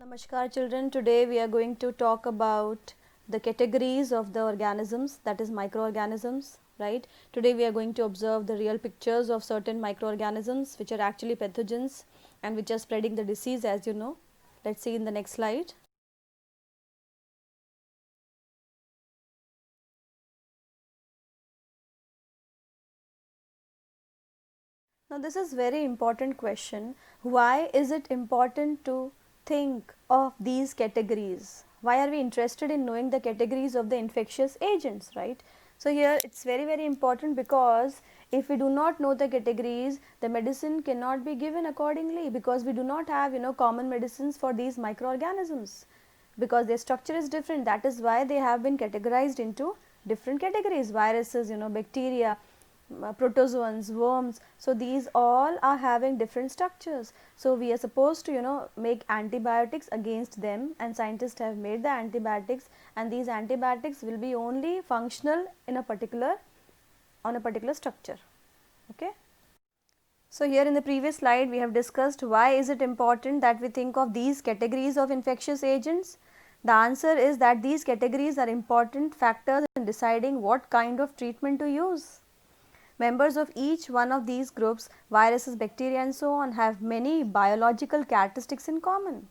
Namaskar children, today we are going to talk about the categories of the organisms, that is microorganisms, right. Today we are going to observe the real pictures of certain microorganisms which are actually pathogens and which are spreading the disease, as you know. Let's see in the next slide. Now this is very important question. Why is it important to think of these categories? Why are we interested in knowing the categories of the infectious agents, right? So here it's very important, because if we do not know the categories, the medicine cannot be given accordingly, because we do not have common medicines for these microorganisms, because their structure is different. That is why they have been categorized into different categories: viruses, bacteria, protozoans, worms. So these all are having different structures. So we are supposed to make antibiotics against them, and scientists have made the antibiotics, and these antibiotics will be only functional in a particular structure. Okay. So here in the previous slide we have discussed why is it important that we think of these categories of infectious agents. The answer is that these categories are important factors in deciding what kind of treatment to use. Members of each one of these groups, viruses, bacteria and so on, have many biological characteristics in common.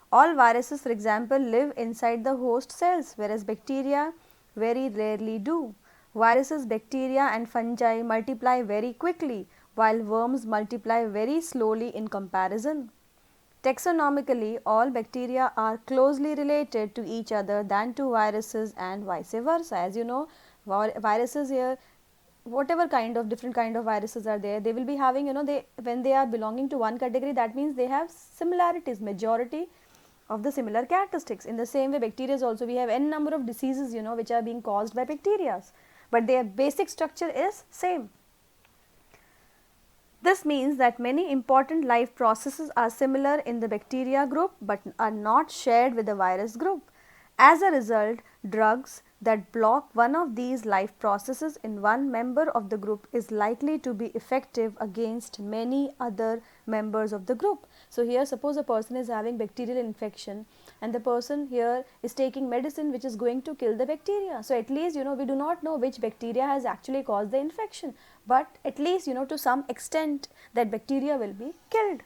All viruses, for example, live inside the host cells, whereas bacteria very rarely do. Viruses, bacteria and fungi multiply very quickly, while worms multiply very slowly in comparison. Taxonomically, all bacteria are closely related to each other than to viruses, and vice versa. As you know, viruses here, whatever kind of different kind of viruses are there, they will be having, they, when they are belonging to one category, that means they have similarities, majority of the similar characteristics. In the same way, bacteria also, we have n number of diseases which are being caused by bacteria, but their basic structure is same. This means that many important life processes are similar in the bacteria group but are not shared with the virus group. As a result, drugs that block one of these life processes in one member of the group is likely to be effective against many other members of the group. So here, suppose a person is having bacterial infection, and the person here is taking medicine which is going to kill the bacteria. So at least we do not know which bacteria has actually caused the infection, but at least to some extent that bacteria will be killed.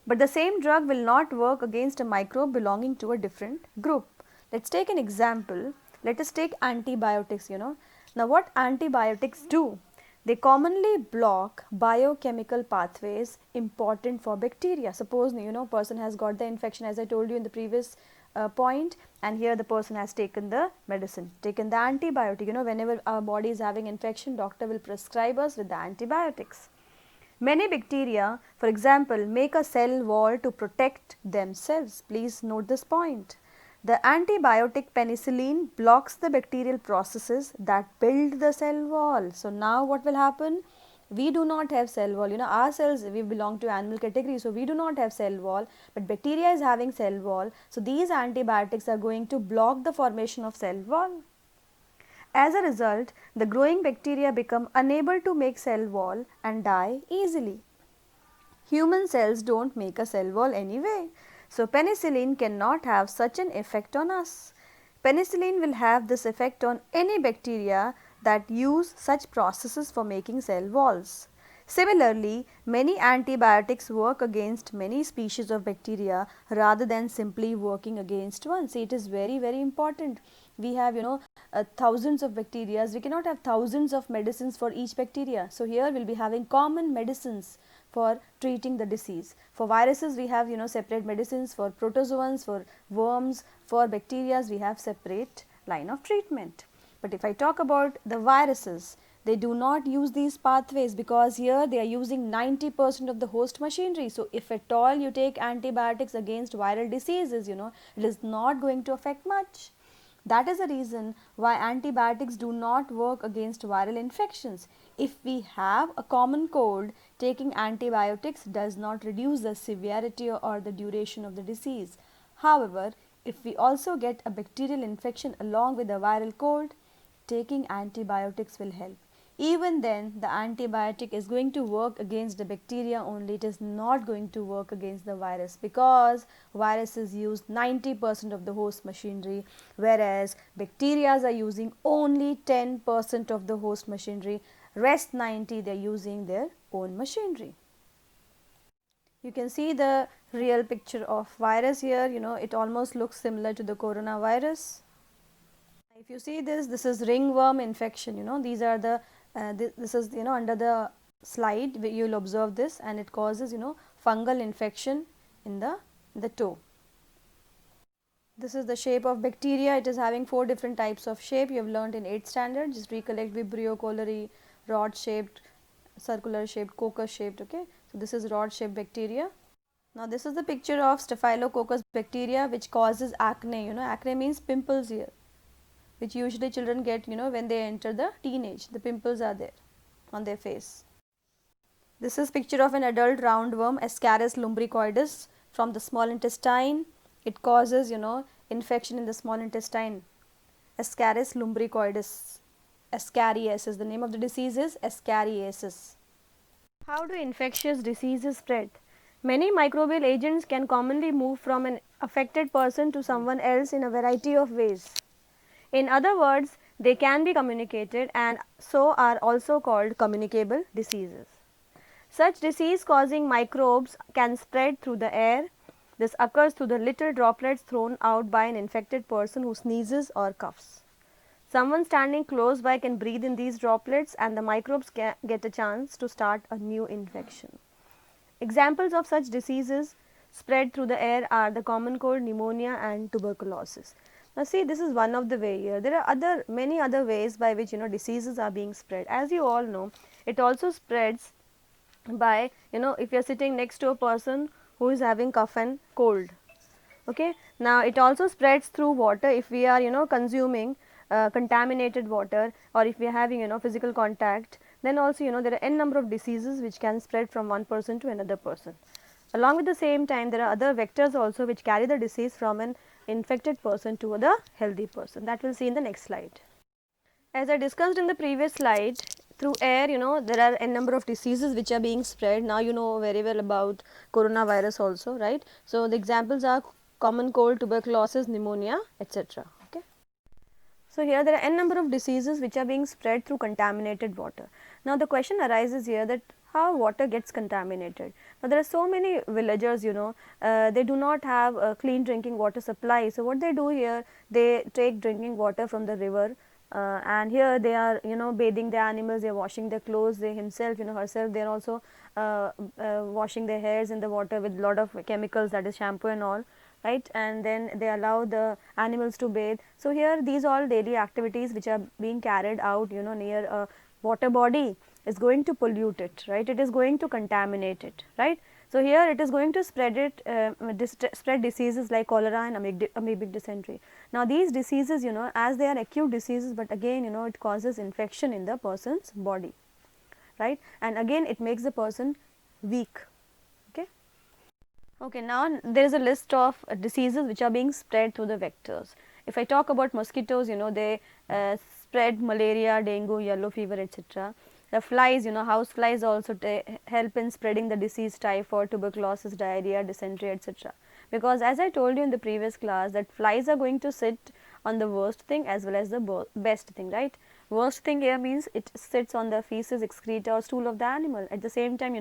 But the same drug will not work against a microbe belonging to a different group. Let's take an example. Let us take antibiotics. Now what antibiotics do? They commonly block biochemical pathways important for bacteria. Suppose person has got the infection, as I told you in the previous point, and here the person has taken the medicine, taken the antibiotic. Whenever our body is having infection, doctor will prescribe us with the antibiotics. Many bacteria, for example, make a cell wall to protect themselves. Please note this point. The antibiotic penicillin blocks the bacterial processes that build the cell wall. So now what will happen? We do not have cell wall. Our cells, we belong to animal category, so we do not have cell wall, but bacteria is having cell wall. So these antibiotics are going to block the formation of cell wall. As a result, the growing bacteria become unable to make cell wall and die easily. Human cells don't make a cell wall anyway, so penicillin cannot have such an effect on us. Penicillin will have this effect on any bacteria that use such processes for making cell walls. Similarly, many antibiotics work against many species of bacteria rather than simply working against one. See, it is very important. We have thousands of bacteria. We cannot have thousands of medicines for each bacteria. So here we will be having common medicines for treating the disease. For viruses, we have separate medicines. For protozoans, for worms, for bacteria, we have separate line of treatment. But if I talk about the viruses, they do not use these pathways, because here they are using 90% of the host machinery. So if at all you take antibiotics against viral diseases, it is not going to affect much. That is the reason why antibiotics do not work against viral infections. If we have a common cold, taking antibiotics does not reduce the severity or the duration of the disease. However, if we also get a bacterial infection along with a viral cold, taking antibiotics will help. even then the antibiotic is going to work against the bacteria only, it is not going to work against the virus, because viruses use 90% of the host machinery, whereas bacteria are using only 10% of the host machinery, rest 90 they are using their own machinery. You can see the real picture of virus here, it almost looks similar to the coronavirus. If you see this, this is ringworm infection, these are the this is under the slide you will observe this, and it causes fungal infection in the toe. This is the shape of bacteria. It is having 4 different types of shape. You have learned in 8th standard. Just recollect: Vibrio cholerae, rod shaped, circular shaped, coccus shaped. Okay, so this is rod shaped bacteria. Now this is the picture of Staphylococcus bacteria, which causes acne. Acne means pimples here, which usually children get when they enter the teenage. The pimples are there on their face. This is picture of an adult roundworm, Ascaris lumbricoides, from the small intestine. It causes infection in the small intestine. Ascaris lumbricoides. Ascariasis. The name of the disease is Ascariasis. How do infectious diseases spread? Many microbial agents can commonly move from an affected person to someone else in a variety of ways. In other words, they can be communicated and so are also called communicable diseases. Such disease causing microbes can spread through the air. This occurs through the little droplets thrown out by an infected person who sneezes or coughs. Someone standing close by can breathe in these droplets and the microbes get a chance to start a new infection. Examples of such diseases spread through the air are the common cold, pneumonia and tuberculosis. Now see, this is one of the way here. There are many other ways by which diseases are being spread. As you all know, it also spreads by if you are sitting next to a person who is having cough and cold. Okay. Now it also spreads through water if we are consuming contaminated water, or if we are having physical contact, then also there are n number of diseases which can spread from one person to another person. Along with the same time, there are other vectors also which carry the disease from an infected person to the healthy person. That we will see in the next slide. As I discussed in the previous slide, through air there are n number of diseases which are being spread. Now you know very well about coronavirus also, right? So the examples are common cold, tuberculosis, pneumonia, etc. Okay. So here there are n number of diseases which are being spread through contaminated water. Now the question arises here that how water gets contaminated. Now there are so many villagers they do not have a clean drinking water supply. So what they do here, they take drinking water from the river, and here they are bathing their animals, they are washing their clothes, they himself herself, they are also washing their hairs in the water with lot of chemicals, that is shampoo and all, right, and then they allow the animals to bathe. So here these all daily activities which are being carried out near a water body is going to pollute it, right, it is going to contaminate it, right. So here it is going to spread spread diseases like cholera and amoebic dysentery. Now these diseases as they are acute diseases, but again it causes infection in the person's body, right, and again it makes the person weak. Okay. Okay, now there is a list of diseases which are being spread through the vectors. If I talk about mosquitoes, they spread malaria, dengue, yellow fever, etc. The flies, house flies also help in spreading the disease, typhoid, tuberculosis, diarrhea, dysentery, etc. Because as I told you in the previous class that flies are going to sit on the worst thing as well as the best thing, right. Worst thing here means it sits on the feces, excreta or stool of the animal. At the same time,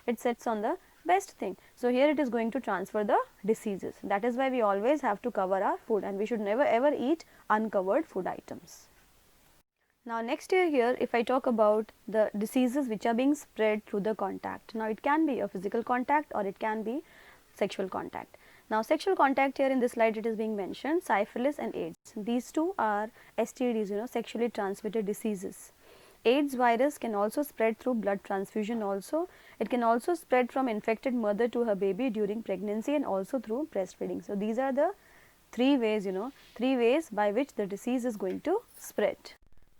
it sits on the best thing. So here it is going to transfer the diseases. That is why we always have to cover our food, and we should never ever eat uncovered food items. Now next here if I talk about the diseases which are being spread through the contact. Now it can be a physical contact or it can be sexual contact. Now sexual contact, here in this slide it is being mentioned, syphilis and AIDS. These two are STDs, sexually transmitted diseases. AIDS virus can also spread through blood transfusion also. It can also spread from infected mother to her baby during pregnancy and also through breastfeeding. So these are the three ways by which the disease is going to spread.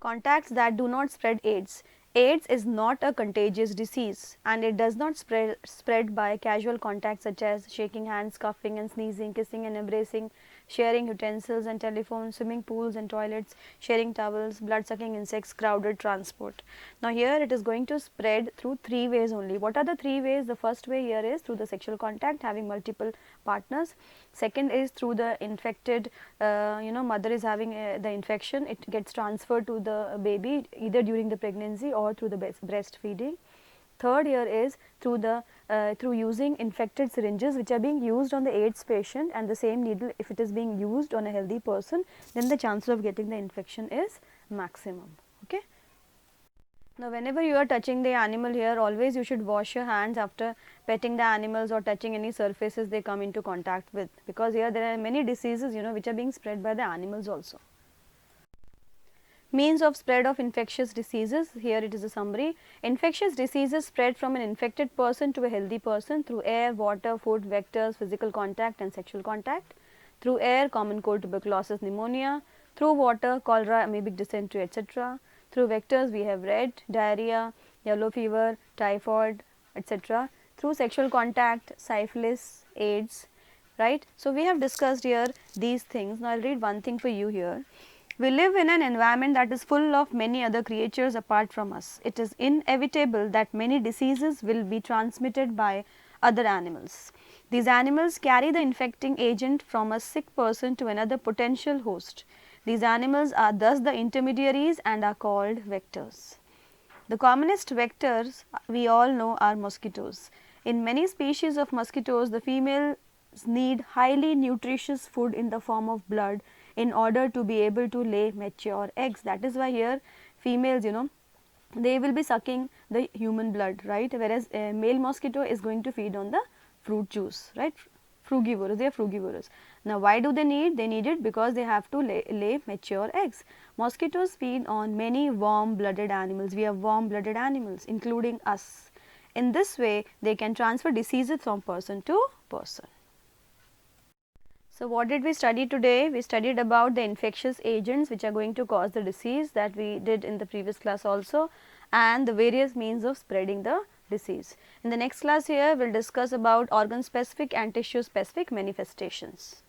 Contacts that do not spread AIDS. AIDS is not a contagious disease and it does not spread by casual contact such as shaking hands, coughing and sneezing, kissing and embracing, sharing utensils and telephones, swimming pools and toilets, sharing towels, blood sucking insects, crowded transport. Now, here it is going to spread through 3 ways only. What are the 3 ways? The first way here is through the sexual contact, having multiple partners. Second is through the infected, mother is having the infection, it gets transferred to the baby either during the pregnancy or through the breastfeeding. Third here is through the through using infected syringes which are being used on the AIDS patient, and the same needle if it is being used on a healthy person, then the chances of getting the infection is maximum. Okay. Now, whenever you are touching the animal here, always you should wash your hands after petting the animals or touching any surfaces they come into contact with, because here there are many diseases which are being spread by the animals also. Means of spread of infectious diseases, here it is a summary. Infectious diseases spread from an infected person to a healthy person through air, water, food, vectors, physical contact and sexual contact. Through air, common cold, tuberculosis, pneumonia. Through water, cholera, amoebic dysentery, etc. Through vectors, we have red, diarrhea, yellow fever, typhoid, etc. Through sexual contact, syphilis, AIDS, right. So, we have discussed here these things. Now, I will read one thing for you here. We live in an environment that is full of many other creatures apart from us. It is inevitable that many diseases will be transmitted by other animals. These animals carry the infecting agent from a sick person to another potential host. These animals are thus the intermediaries and are called vectors. The commonest vectors we all know are mosquitoes. In many species of mosquitoes, the females need highly nutritious food in the form of blood in order to be able to lay mature eggs. That is why here females, they will be sucking the human blood, right, whereas a male mosquito is going to feed on the fruit juice, right, frugivorous, they are frugivorous. Now, why do they need? They need it because they have to lay mature eggs. Mosquitoes feed on many warm blooded animals. We have warm blooded animals including us. In this way, they can transfer diseases from person to person. So, what did we study today? We studied about the infectious agents which are going to cause the disease, that we did in the previous class also, and the various means of spreading the disease. In the next class here, we will discuss about organ specific and tissue specific manifestations.